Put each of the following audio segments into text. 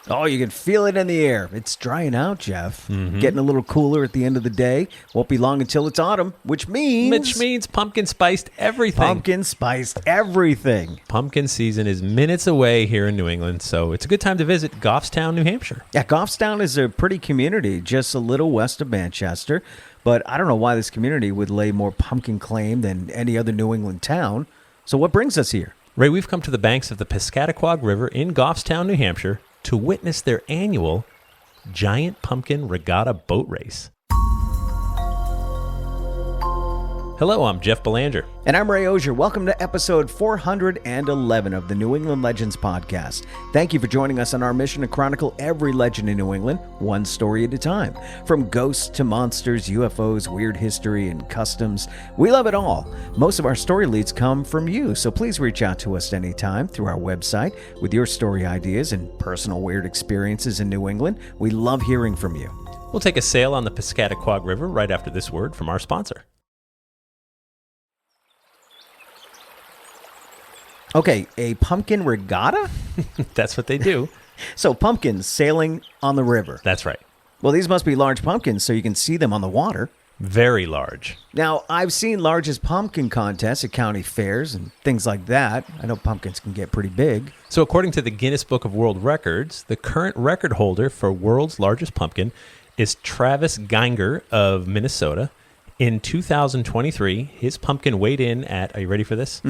Oh, you can feel it in the air. It's drying out, Jeff. Getting a little cooler at the end of the day. Won't be long until it's autumn, which means pumpkin spiced everything. Pumpkin spiced everything. Pumpkin season is minutes away here in New England, so it's a good time to visit Goffstown, New Hampshire. Yeah, Goffstown is a pretty community just a little west of Manchester, but I don't know why this community would lay more pumpkin claim than any other New England town. So what brings us here? Ray, we've come to the banks of the Piscataquog River in Goffstown, New Hampshire, to witness their annual Giant Pumpkin Regatta boat race. Hello, I'm Jeff Belanger. And I'm Ray Auger. Welcome to episode 411 of the New England Legends podcast. Thank you for joining us on our mission to chronicle every legend in New England, one story at a time. From ghosts to monsters, UFOs, weird history, and customs, we love it all. Most of our story leads come from you, so please reach out to us anytime through our website with your story ideas and personal weird experiences in New England. We love hearing from you. We'll take a sail on the Piscataquog River right after this word from our sponsor. Okay, a pumpkin regatta? That's what they do. So pumpkins sailing on the river. That's right. Well, these must be large pumpkins so you can see them on the water. Very large. Now, I've seen largest pumpkin contests at county fairs and things like that. I know pumpkins can get pretty big. So according to the Guinness Book of World Records, the current record holder for world's largest pumpkin is Travis Geiger of Minnesota. In 2023, his pumpkin weighed in at, are you ready for this?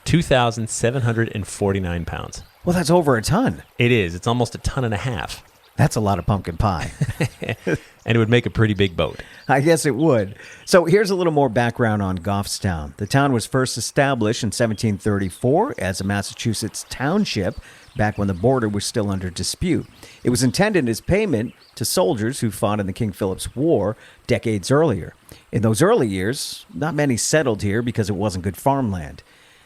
2,749 pounds. Well, that's over a ton. It is. It's almost a ton and a half. That's a lot of pumpkin pie. And it would make a pretty big boat. I guess it would. So here's a little more background on Goffstown. The town was first established in 1734 as a Massachusetts township back when the border was still under dispute. It was intended as payment to soldiers who fought in the King Philip's War decades earlier. In those early years, not many settled here because it wasn't good farmland.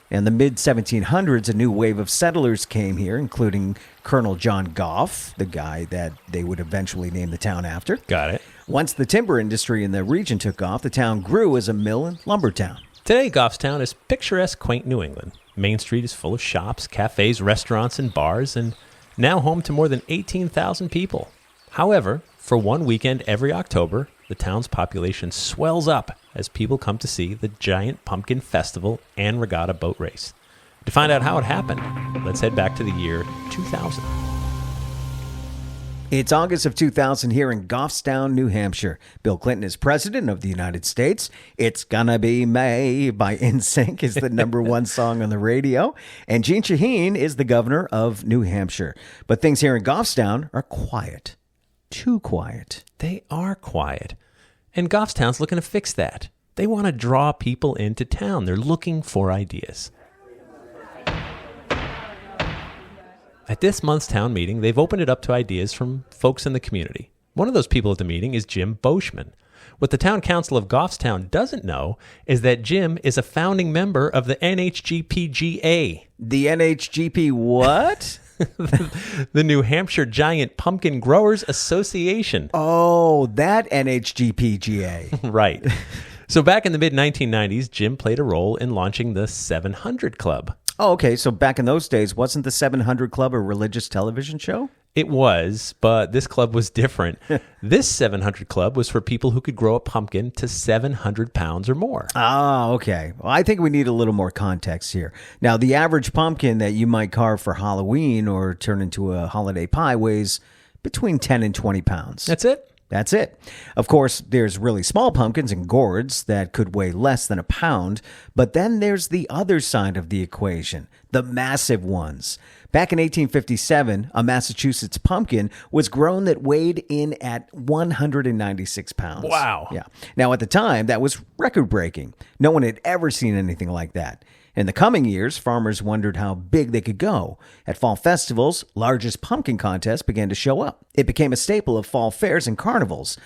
In the mid-1700s, a new wave of settlers came here, including Colonel John Goff, the guy that they would eventually name the town after. Got it. Once the timber industry in the region took off, the town grew as a mill and lumber town. Today, Goffstown is picturesque, quaint New England. Main Street is full of shops, cafes, restaurants, and bars, and now home to more than 18,000 people. However, for one weekend every October, the town's population swells up as people come to see the Giant Pumpkin Festival and Regatta boat race. To find out how it happened, let's head back to the year 2000. It's August of 2000 here in Goffstown, New Hampshire. Bill Clinton is president of the United States. It's Gonna Be May by NSYNC is the number one song on the radio. And Jeanne Shaheen is the governor of New Hampshire. But things here in Goffstown are quiet. Too quiet. They are quiet. And Goffstown's looking to fix that. They want to draw people into town. They're looking for ideas. At this month's town meeting, they've opened it up to ideas from folks in the community. One of those people at the meeting is Jim Boschman. What the town council of Goffstown doesn't know is that Jim is a founding member of the NHGPGA. The NHGP what? The New Hampshire Giant Pumpkin Growers Association. Oh, that NHGPGA. Right. So back in the mid-1990s, Jim played a role in launching the 700 Club. Oh, okay. So back in those days, wasn't the 700 Club a religious television show? It was, but this club was different. This 700 Club was for people who could grow a pumpkin to 700 pounds or more. Oh, okay. Well, I think we need a little more context here. Now, the average pumpkin that you might carve for Halloween or turn into a holiday pie weighs between 10 and 20 pounds. That's it? That's it. Of course, there's really small pumpkins and gourds that could weigh less than a pound, but then there's the other side of the equation, the massive ones. Back in 1857, a Massachusetts pumpkin was grown that weighed in at 196 pounds. Wow. Yeah. Now, at the time, that was record-breaking. No one had ever seen anything like that. In the coming years, farmers wondered how big they could go. At fall festivals, largest pumpkin contests began to show up. It became a staple of fall fairs and carnivals.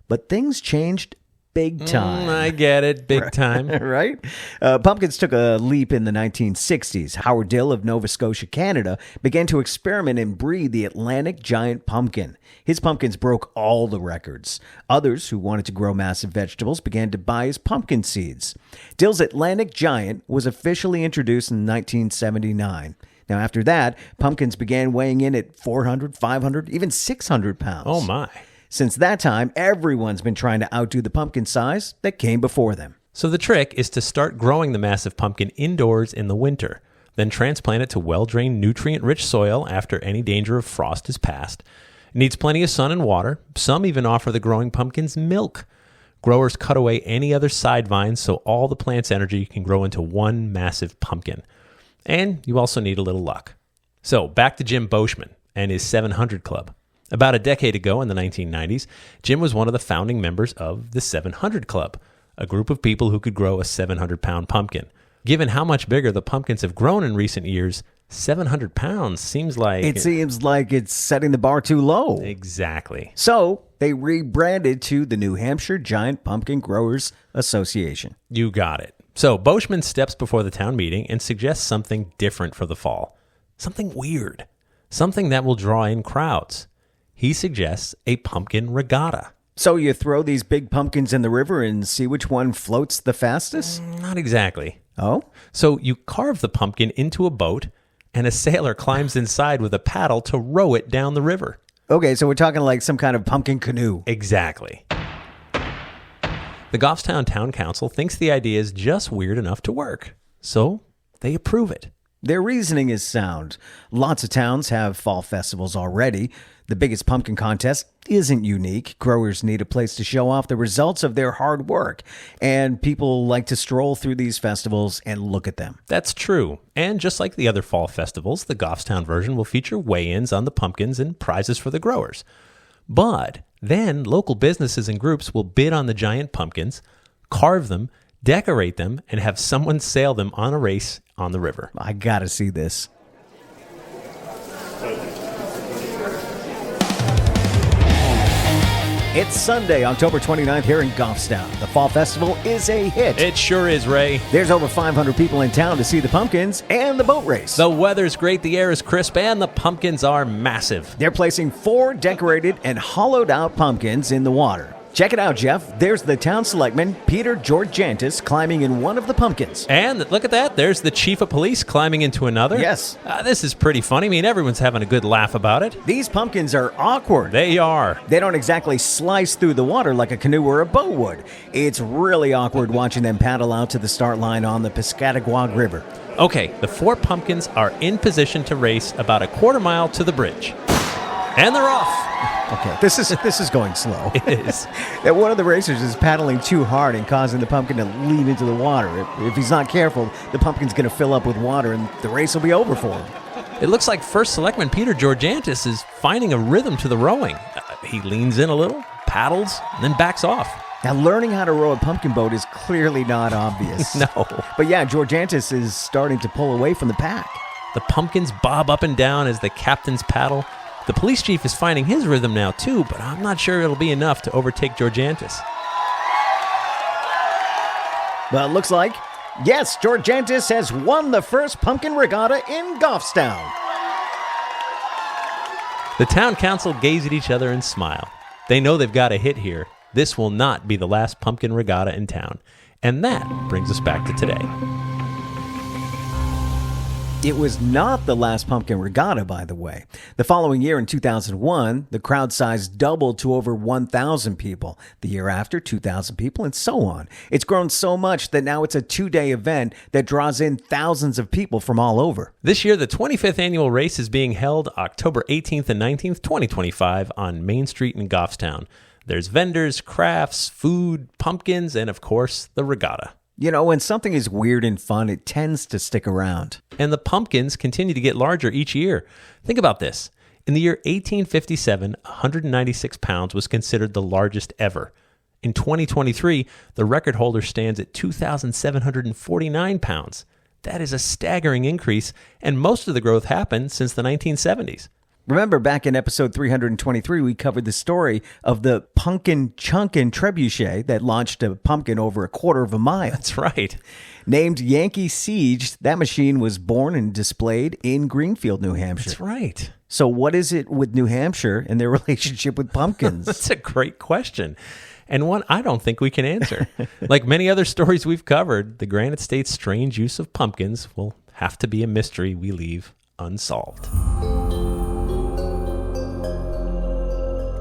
But things changed big time. I get it. Big time. Right? Pumpkins took a leap in the 1960s. Howard Dill of Nova Scotia, Canada, began to experiment and breed the Atlantic Giant Pumpkin. His pumpkins broke all the records. Others who wanted to grow massive vegetables began to buy his pumpkin seeds. Dill's Atlantic Giant was officially introduced in 1979. Now, after that, pumpkins began weighing in at 400, 500, even 600 pounds. Oh, my. Since that time, everyone's been trying to outdo the pumpkin size that came before them. So the trick is to start growing the massive pumpkin indoors in the winter, then transplant it to well-drained, nutrient-rich soil after any danger of frost is past. It needs plenty of sun and water. Some even offer the growing pumpkins milk. Growers cut away any other side vines so all the plant's energy can grow into one massive pumpkin. And you also need a little luck. So back to Jim Boschman and his 700 Club. About a decade ago in the 1990s, Jim was one of the founding members of the 700 Club, a group of people who could grow a 700-pound pumpkin. Given how much bigger the pumpkins have grown in recent years, 700 pounds seems like... It seems like it's setting the bar too low. Exactly. So they rebranded to the New Hampshire Giant Pumpkin Growers Association. You got it. So Boschman steps before the town meeting and suggests something different for the fall. Something weird. Something that will draw in crowds. He suggests a pumpkin regatta. So you throw these big pumpkins in the river and see which one floats the fastest? Not exactly. Oh? So you carve the pumpkin into a boat, and a sailor climbs inside with a paddle to row it down the river. Okay, so we're talking like some kind of pumpkin canoe. Exactly. The Goffstown Town Council thinks the idea is just weird enough to work, so they approve it. Their reasoning is sound. Lots of towns have fall festivals already. The biggest pumpkin contest isn't unique. Growers need a place to show off the results of their hard work, and people like to stroll through these festivals and look at them. That's true. And just like the other fall festivals, the Goffstown version will feature weigh-ins on the pumpkins and prizes for the growers. But then local businesses and groups will bid on the giant pumpkins, carve them, decorate them, and have someone sail them on a race on the river. I gotta see this. It's Sunday, October 29th here in Goffstown. The Fall Festival is a hit. It sure is, Ray. There's over 500 people in town to see the pumpkins and the boat race. The weather's great, the air is crisp, and the pumpkins are massive. They're placing 4 decorated and hollowed out pumpkins in the water. Check it out, Jeff. There's the town selectman, Peter Georgiantis, climbing in one of the pumpkins. And look at that. There's the chief of police climbing into another. Yes. This is pretty funny. I mean, everyone's having a good laugh about it. These pumpkins are awkward. They are. They don't exactly slice through the water like a canoe or a boat would. It's really awkward watching them paddle out to the start line on the Piscataquog River. Okay, the 4 pumpkins are in position to race about a quarter mile to the bridge. And they're off. Okay, this is going slow. It is. That one of the racers is paddling too hard and causing the pumpkin to lean into the water. If he's not careful, the pumpkin's going to fill up with water and the race will be over for him. It looks like First Selectman Peter Georgiantis is finding a rhythm to the rowing. He leans in a little, paddles, and then backs off. Now, learning how to row a pumpkin boat is clearly not obvious. No. But yeah, Georgiantis is starting to pull away from the pack. The pumpkins bob up and down as the captains paddle. The police chief is finding his rhythm now, too, but I'm not sure it'll be enough to overtake Georgiantis. Well, it looks like, yes, Georgiantis has won the first pumpkin regatta in Goffstown. The town council gaze at each other and smile. They know they've got a hit here. This will not be the last pumpkin regatta in town. And that brings us back to today. It was not the last pumpkin regatta, by the way. The following year, in 2001, the crowd size doubled to over 1,000 people. The year after, 2,000 people, and so on. It's grown so much that now it's a 2-day event that draws in thousands of people from all over. This year, the 25th annual race is being held October 18th and 19th, 2025 on Main Street in Goffstown. There's vendors, crafts, food, pumpkins, and of course, the regatta. You know, when something is weird and fun, it tends to stick around. And the pumpkins continue to get larger each year. Think about this. In the year 1857, 196 pounds was considered the largest ever. In 2023, the record holder stands at 2,749 pounds. That is a staggering increase, and most of the growth happened since the 1970s. Remember, back in episode 323, we covered the story of the Pumpkin Chunkin' Trebuchet that launched a pumpkin over a quarter of a mile. That's right. Named Yankee Siege, that machine was born and displayed in Greenfield, New Hampshire. That's right. So what is it with New Hampshire and their relationship with pumpkins? That's a great question, and one I don't think we can answer. Like many other stories we've covered, the Granite State's strange use of pumpkins will have to be a mystery we leave unsolved.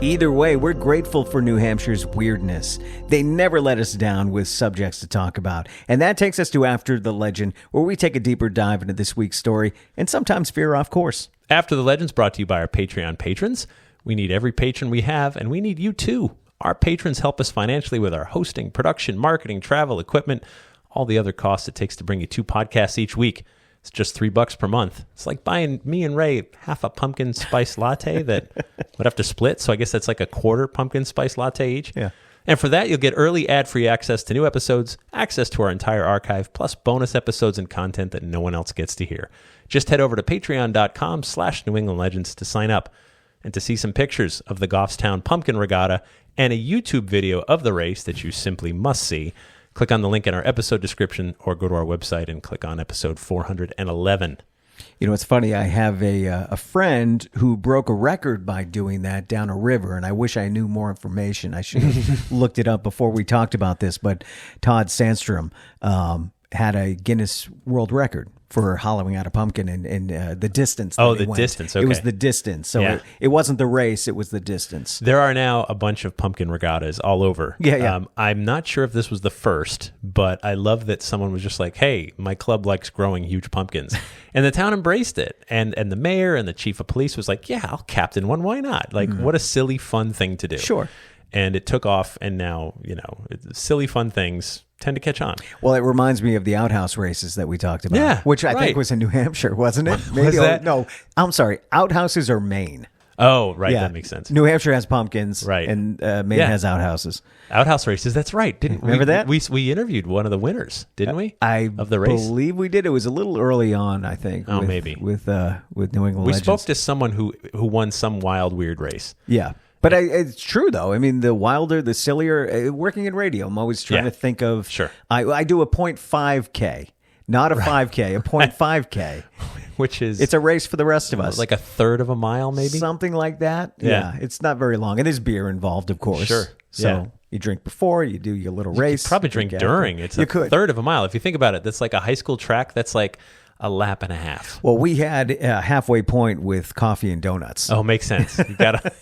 Either way, we're grateful for New Hampshire's weirdness. They never let us down with subjects to talk about. And that takes us to After the Legend, where we take a deeper dive into this week's story and sometimes veer off course. After the Legend's brought to you by our Patreon patrons. We need every patron we have, and we need you too. Our patrons help us financially with our hosting, production, marketing, travel, equipment, all the other costs it takes to bring you 2 podcasts each week. It's just $3 per month. It's like buying me and Ray half a pumpkin spice latte that would have to split. So I guess that's like a quarter pumpkin spice latte each. Yeah. And for that, you'll get early ad-free access to new episodes, access to our entire archive, plus bonus episodes and content that no one else gets to hear. Just head over to patreon.com/New England Legends to sign up and to see some pictures of the Goffstown Pumpkin Regatta and a YouTube video of the race that you simply must see. Click on the link in our episode description or go to our website and click on episode 411. You know, it's funny. I have a friend who broke a record by doing that down a river, and I wish I knew more information. I should have looked it up before we talked about this, but Todd Sandstrom had a Guinness World Record for hollowing out a pumpkin and the distance. Oh, the distance. Okay. It was the distance. So Yeah. it wasn't the race. It was the distance. There are now a bunch of pumpkin regattas all over. Yeah. I'm not sure if this was the first, but I love that someone was just like, hey, my club likes growing huge pumpkins. And the town embraced it. And the mayor and the chief of police was like, yeah, I'll captain one. Why not? Like, what a silly, fun thing to do. Sure. And it took off. And now, silly, fun things tend to catch on. Well, it reminds me of the outhouse races that we talked about. Yeah, which I right. think was in New Hampshire, wasn't it? Was that? No, I'm sorry. Outhouses are Maine. Oh, right. That makes sense. New Hampshire has pumpkins, Right. and Maine Yeah. has outhouses. Outhouse races. That's right. Didn't Remember that? We interviewed one of the winners, didn't we? Of the race. believe we did. It was a little early on, I think. Oh, maybe. with New England We Legends. spoke to someone who won some wild, weird race. Yeah. But it's true, though. I mean, the wilder, the sillier. Working in radio, I'm always trying to think of. Sure. I do a 0.5K, not a 5K, a 0.5K. Which is... It's a race for the rest of us. like a third of a mile, maybe? Something like that. Yeah. It's not very long. And there's beer involved, of course. Sure. So Yeah. you drink before, you do your little race. Probably drink after. during. It's You a could. third of a mile. If you think about it, that's like a high school track. That's like a lap and a half. Well, we had a halfway point with coffee and donuts. Oh, makes sense. You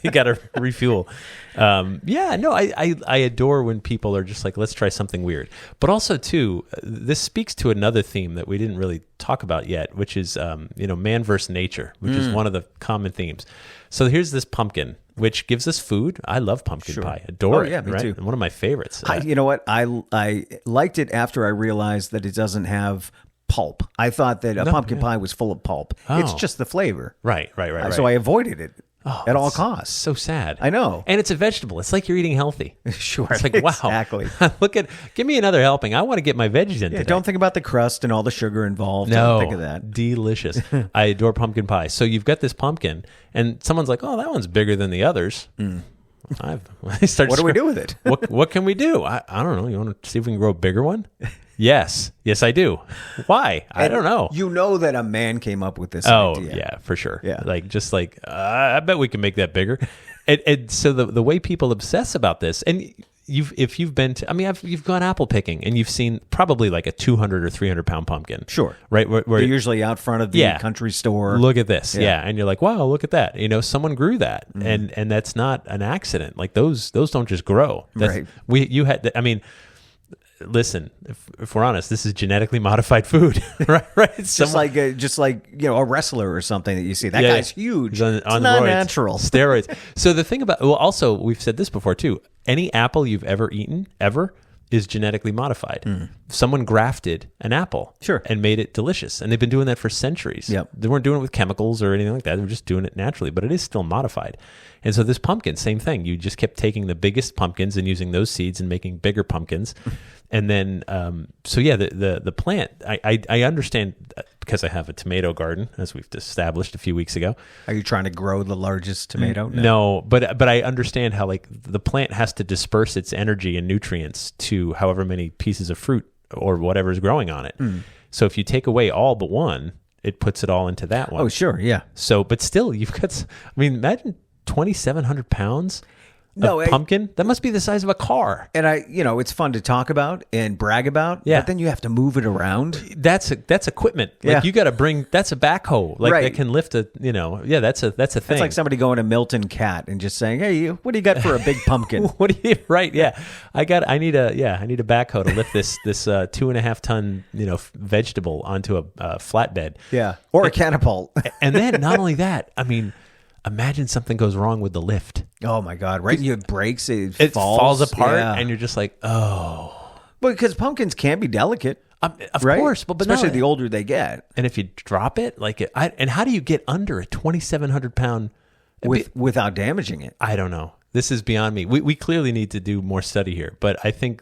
gotta refuel. I adore when people are just like, let's try something weird. But also too, this speaks to another theme that we didn't really talk about yet, which is man versus nature, which is one of the common themes. So here's this pumpkin, which gives us food. I love pumpkin pie. Adore it. Yeah, me right? too. One of my favorites. You know what? I liked it after I realized that it doesn't have pulp. I thought that a pumpkin pie was full of pulp. It's Oh. just the flavor. Right. So I avoided it at all costs. So sad. I know. And it's a vegetable. It's like you're eating healthy. Sure. It's like, wow. Exactly. Give me another helping. I want to get my veggies in today. Don't think about the crust and all the sugar involved. No, Don't think of that. delicious. I adore pumpkin pie. So you've got this pumpkin, and someone's like, "Oh, that one's bigger than the others." What do we do with it? What can we do? I don't know. You want to see if we can grow a bigger one? Yes, I do. Why? I don't know. You know that a man came up with this Oh, idea. yeah, for sure. Yeah. I bet we can make that bigger. And so the way people obsess about this, and if you've been to, you've gone apple picking and you've seen probably like a 200 or 300 pound pumpkin. Sure. Right. Where They're usually out front of the country store. Look at this. Yeah. Yeah. And you're like, wow, look at that. Someone grew that. And that's not an accident. Like those don't just grow. Right. Listen, if we're honest, this is genetically modified food, right? Just like a wrestler or something that you see. That guy's huge. He's on it's not roids, natural. Steroids. So the thing about, also, we've said this before too, any apple you've ever eaten, is genetically modified. Someone grafted an apple and made it delicious. And they've been doing that for centuries. Yep. They weren't doing it with chemicals or anything like that. They were just doing it naturally, but it is still modified. And so this pumpkin, same thing. You just kept taking the biggest pumpkins and using those seeds and making bigger pumpkins. And then, the plant, I understand because I have a tomato garden, as we've established a few weeks ago. Are you trying to grow the largest tomato? No, but I understand how the plant has to disperse its energy and nutrients to however many pieces of fruit or whatever is growing on it. So if you take away all but one, it puts it all into that one. Oh, sure, yeah. So, but still, you've got, imagine 2,700 pounds No, pumpkin? That must be the size of a car. And it's fun to talk about and brag about. Yeah. But then you have to move it around. That's equipment. Like Yeah. you got to bring. That's a backhoe. Like Right. that can lift a. Yeah, that's a thing. It's like somebody going to Milton Cat and just saying, "Hey, what do you got for a big pumpkin?" What do you? Right? Yeah, I need a backhoe to lift this 2.5 ton vegetable onto a flatbed. Yeah, or a catapult. And then not only that, I mean, imagine something goes wrong with the lift. Oh my God! Right, and it breaks. It falls apart, yeah. and you're just like, oh. Well, because pumpkins can be delicate. Of right? course, but especially no, the older they get. And if you drop it, and how do you get under a 2,700 pound without damaging it? I don't know. This is beyond me. We clearly need to do more study here, but I think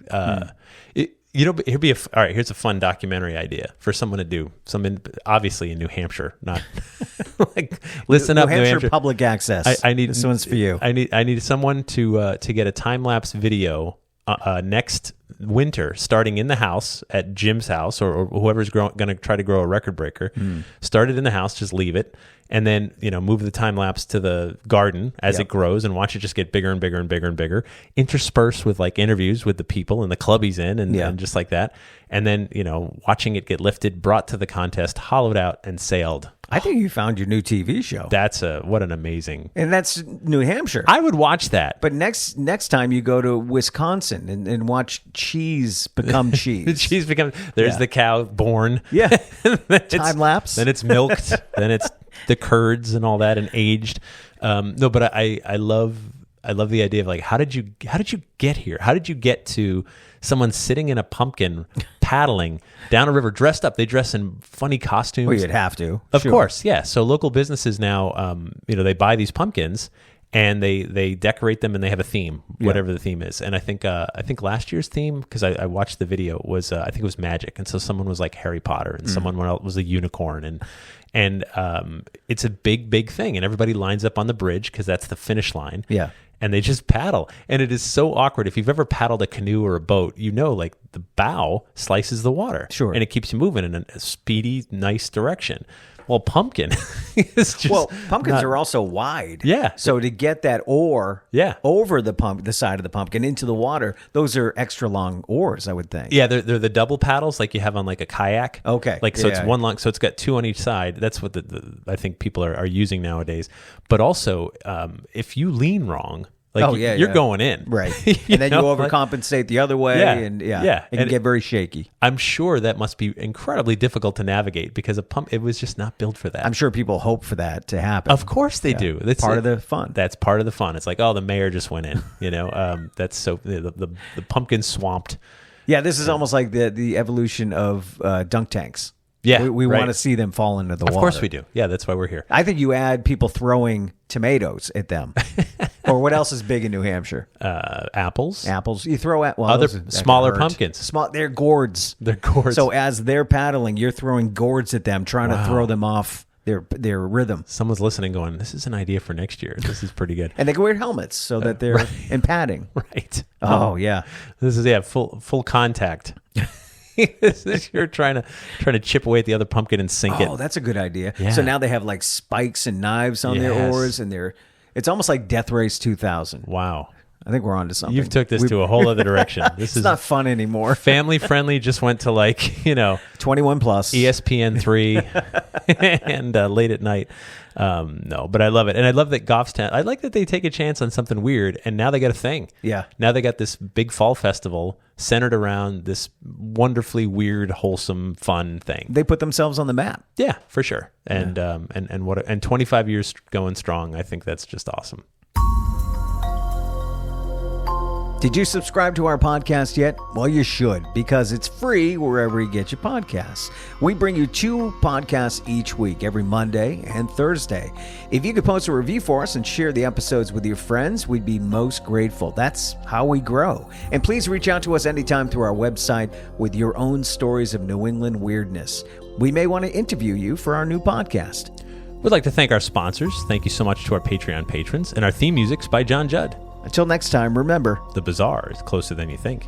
here's a fun documentary idea for someone to do. Obviously in New Hampshire, not like listen up, New Hampshire public access. I need this one's for you. I need someone to get a time lapse video next winter, starting in the house at Jim's house or whoever's going to try to grow a record breaker. Start it in the house, just leave it, and then move the time lapse to the garden as it grows, and watch it just get bigger and bigger and bigger and bigger. Interspersed with like interviews with the people and the club he's in, and just like that, and then watching it get lifted, brought to the contest, hollowed out, and sailed. I think you found your new TV show. That's what an amazing. And that's New Hampshire. I would watch that. But next time you go to Wisconsin and watch cheese become cheese. The cheese becomes. There's the cow born. Yeah. Time lapse. Then it's milked. Then it's the curds and all that and aged. No, but I love the idea of like how did you get here? How did you get to someone sitting in a pumpkin paddling down a river dressed up? They dress in funny costumes. Well, you'd have to. Of course, yeah. So local businesses now, they buy these pumpkins and they decorate them and they have a theme, whatever the theme is. And I think last year's theme, because I watched the video, was I think it was magic. And so someone was like Harry Potter, and someone else was a unicorn, and it's a big thing, and everybody lines up on the bridge because that's the finish line. Yeah. And they just paddle. And it is so awkward. If you've ever paddled a canoe or a boat, like the bow slices the water. Sure. And it keeps you moving in a speedy, nice direction. Well, pumpkin is just... Well, pumpkins are also wide. Yeah. So to get that oar over the side of the pumpkin into the water, those are extra long oars, I would think. Yeah, they're the double paddles like you have on like a kayak. Okay. So it's one long... So it's got two on each side. That's what I think people are using nowadays. But also, if you lean wrong... you're going in. Right. And then you overcompensate the other way. And it can get very shaky. I'm sure that must be incredibly difficult to navigate because it was just not built for that. I'm sure people hope for that to happen. Of course they do. That's part of the fun. That's part of the fun. It's like, the mayor just went in, that's so the pumpkin swamped. Yeah. This is almost like the evolution of dunk tanks. Yeah. We want to see them fall into the water. Of course we do. Yeah. That's why we're here. I think you add people throwing tomatoes at them. Or what else is big in New Hampshire? Apples. You throw at other smaller pumpkins. They're gourds. So as they're paddling, you're throwing gourds at them, trying to throw them off their rhythm. Someone's listening, going, "This is an idea for next year. This is pretty good." And they can wear helmets so that they're in padding. Right. Oh yeah. This is full contact. You're trying to chip away at the other pumpkin and sink it. Oh, that's a good idea. Yeah. So now they have like spikes and knives on their oars, and it's almost like Death Race 2000. Wow. I think we're on to something. You've took this to a whole other direction. This is not fun anymore. Family friendly. Just went to 21 plus, ESPN 3, and late at night. No, but I love it, and I love that Goffstown. I like that they take a chance on something weird, and now they got a thing. Yeah. Now they got this big fall festival centered around this wonderfully weird, wholesome, fun thing. They put themselves on the map. Yeah, for sure. And and 25 years going strong. I think that's just awesome. Did you subscribe to our podcast yet? Well, you should, because it's free wherever you get your podcasts. We bring you 2 podcasts each week, every Monday and Thursday. If you could post a review for us and share the episodes with your friends, we'd be most grateful. That's how we grow. And please reach out to us anytime through our website with your own stories of New England weirdness. We may want to interview you for our new podcast. We'd like to thank our sponsors. Thank you so much to our Patreon patrons. And our theme music's by John Judd. Until next time, remember, the bazaar is closer than you think.